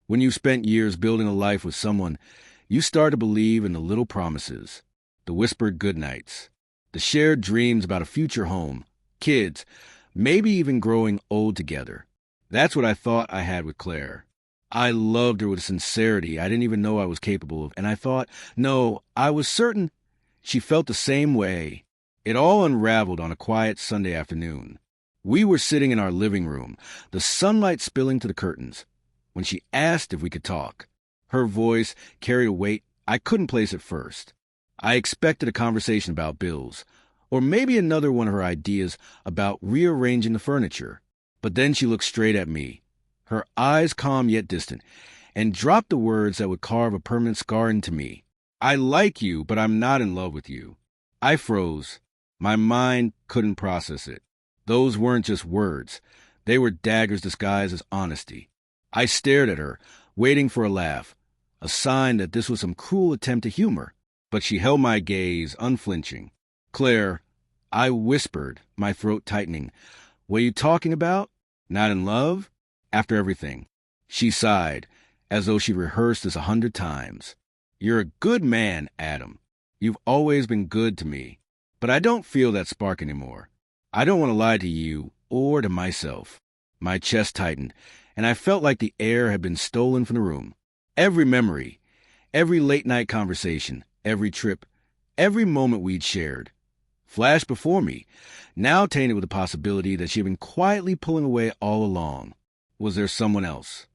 When you spent years building a life with someone, you start to believe in the little promises, the whispered goodnights, the shared dreams about a future home, kids, maybe even growing old together. That's what I thought I had with Claire. I loved her with a sincerity I didn't even know I was capable of, and I thought, no, I was certain she felt the same way. It all unraveled on a quiet Sunday afternoon. We were sitting in our living room, the sunlight spilling to the curtains, when she asked if we could talk. Her voice carried a weight I couldn't place at first. I expected a conversation about bills, or maybe another one of her ideas about rearranging the furniture. But then she looked straight at me, her eyes calm yet distant, and dropped the words that would carve a permanent scar into me. I like you, but I'm not in love with you. I froze. My mind couldn't process it. Those weren't just words. They were daggers disguised as honesty. I stared at her, waiting for a laugh, a sign that this was some cruel attempt at humor. But she held my gaze, unflinching. Claire, I whispered, my throat tightening. What are you talking about? Not in love? After everything. She sighed, as though she rehearsed this 100 times. You're a good man, Adam. You've always been good to me. But I don't feel that spark anymore. I don't want to lie to you or to myself. My chest tightened, and I felt like the air had been stolen from the room. Every memory, every late-night conversation, every trip, every moment we'd shared, flashed before me, now tainted with the possibility that she had been quietly pulling away all along. Was there someone else?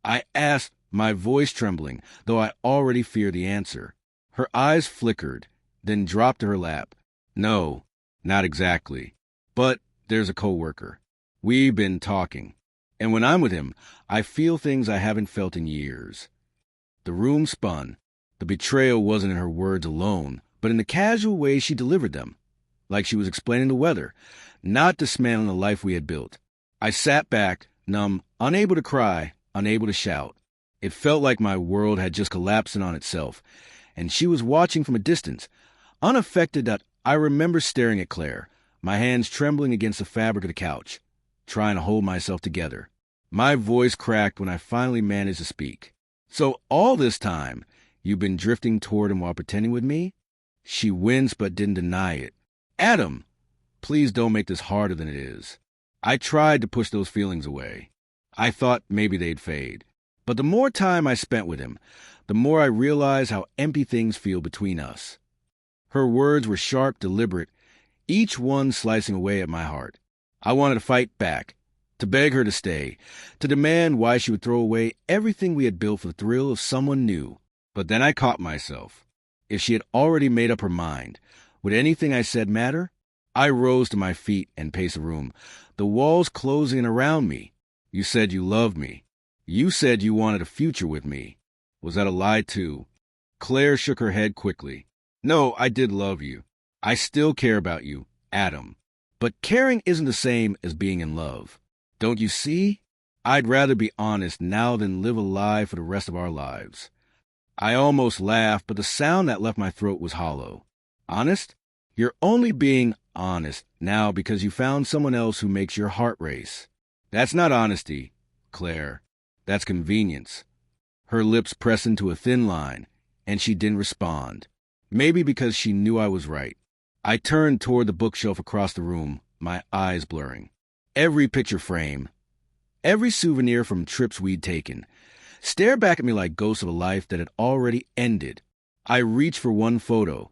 I asked, my voice trembling, though I already feared the answer. Her eyes flickered, then dropped to her lap. No, not exactly. But there's a coworker. We've been talking. And when I'm with him, I feel things I haven't felt in years. The room spun. The betrayal wasn't in her words alone, but in the casual way she delivered them. Like she was explaining the weather, not dismantling the life we had built. I sat back, numb, unable to cry, unable to shout. It felt like my world had just collapsed in on itself, and she was watching from a distance, unaffected. That I remember staring at Claire, my hands trembling against the fabric of the couch, trying to hold myself together. My voice cracked when I finally managed to speak. So all this time, you've been drifting toward him while pretending with me? She winced but didn't deny it. Adam, please don't make this harder than it is. I tried to push those feelings away. I thought maybe they'd fade. But the more time I spent with him, the more I realized how empty things feel between us. Her words were sharp, deliberate, each one slicing away at my heart. I wanted to fight back, to beg her to stay, to demand why she would throw away everything we had built for the thrill of someone new. But then I caught myself. If she had already made up her mind, would anything I said matter? I rose to my feet and paced the room, the walls closing in around me. You said you loved me. You said you wanted a future with me. Was that a lie too? Claire shook her head quickly. No, I did love you. I still care about you, Adam. But caring isn't the same as being in love. Don't you see? I'd rather be honest now than live a lie for the rest of our lives. I almost laughed, but the sound that left my throat was hollow. Honest? You're only being honest now because you found someone else who makes your heart race. That's not honesty, Claire. That's convenience. Her lips pressed into a thin line, and she didn't respond. Maybe because she knew I was right. I turned toward the bookshelf across the room, my eyes blurring. Every picture frame, every souvenir from trips we'd taken, stared back at me like ghosts of a life that had already ended. I reached for one photo,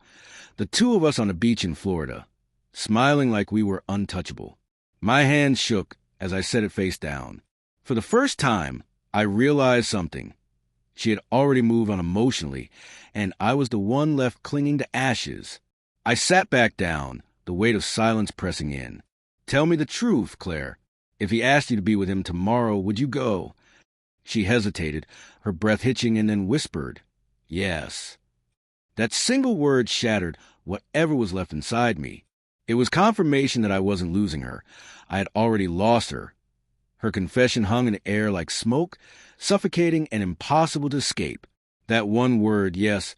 the two of us on the beach in Florida, smiling like we were untouchable. My hands shook as I set it face down. For the first time, I realized something. She had already moved on emotionally, and I was the one left clinging to ashes. I sat back down, the weight of silence pressing in. Tell me the truth, Claire. If he asked you to be with him tomorrow, would you go? She hesitated, her breath hitching, and then whispered, yes. That single word shattered whatever was left inside me. It was confirmation that I wasn't losing her. I had already lost her. Her confession hung in the air like smoke, suffocating and impossible to escape. That one word, yes,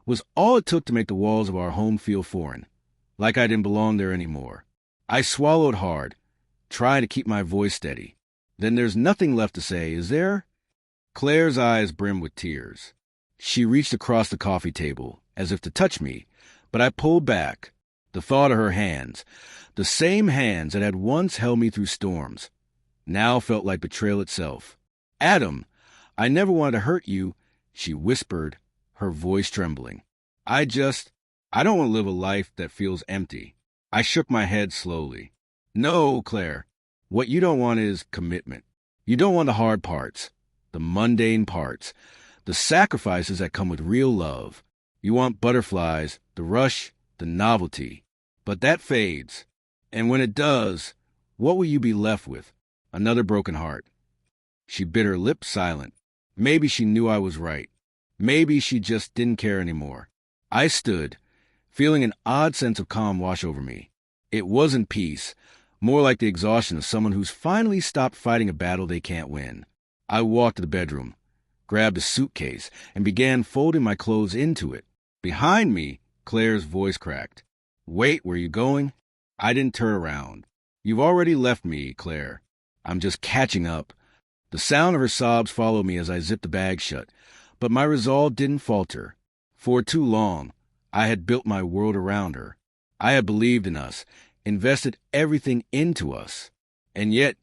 was all it took to make the walls of our home feel foreign, like I didn't belong there anymore. I swallowed hard, trying to keep my voice steady. Then there's nothing left to say, is there? Claire's eyes brimmed with tears. She reached across the coffee table, as if to touch me, but I pulled back. The thought of her hands, the same hands that had once held me through storms, now felt like betrayal itself. "Adam, I never wanted to hurt you," she whispered, her voice trembling. I don't want to live a life that feels empty." I shook my head slowly. "No, Claire. What you don't want is commitment. You don't want the hard parts, the mundane parts, the sacrifices that come with real love. You want butterflies, the rush, the novelty. But that fades. And when it does, what will you be left with? Another broken heart." She bit her lip silent. Maybe she knew I was right. Maybe she just didn't care anymore. I stood, feeling an odd sense of calm wash over me. It wasn't peace, more like the exhaustion of someone who's finally stopped fighting a battle they can't win. I walked to the bedroom, grabbed a suitcase, and began folding my clothes into it. Behind me, Claire's voice cracked. "Wait, where you going?" I didn't turn around. "You've already left me, Claire. I'm just catching up." The sound of her sobs followed me as I zipped the bag shut, but my resolve didn't falter. For too long, I had built my world around her. I had believed in us, invested everything into us. And yet,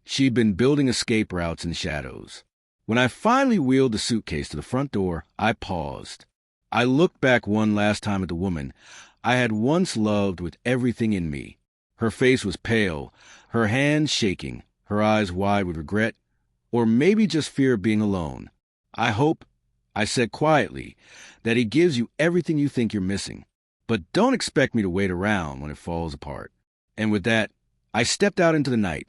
she'd been building escape routes in the shadows. When I finally wheeled the suitcase to the front door, I paused. I looked back one last time at the woman I had once loved with everything in me. Her face was pale, her hands shaking, her eyes wide with regret, or maybe just fear of being alone. "I hope," I said quietly, "that he gives you everything you think you're missing. But don't expect me to wait around when it falls apart." And with that, I stepped out into the night,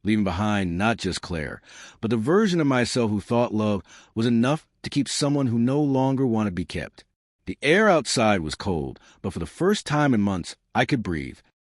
leaving behind not just Claire, but the version of myself who thought love was enough to keep someone who no longer wanted to be kept. The air outside was cold, but for the first time in months, I could breathe.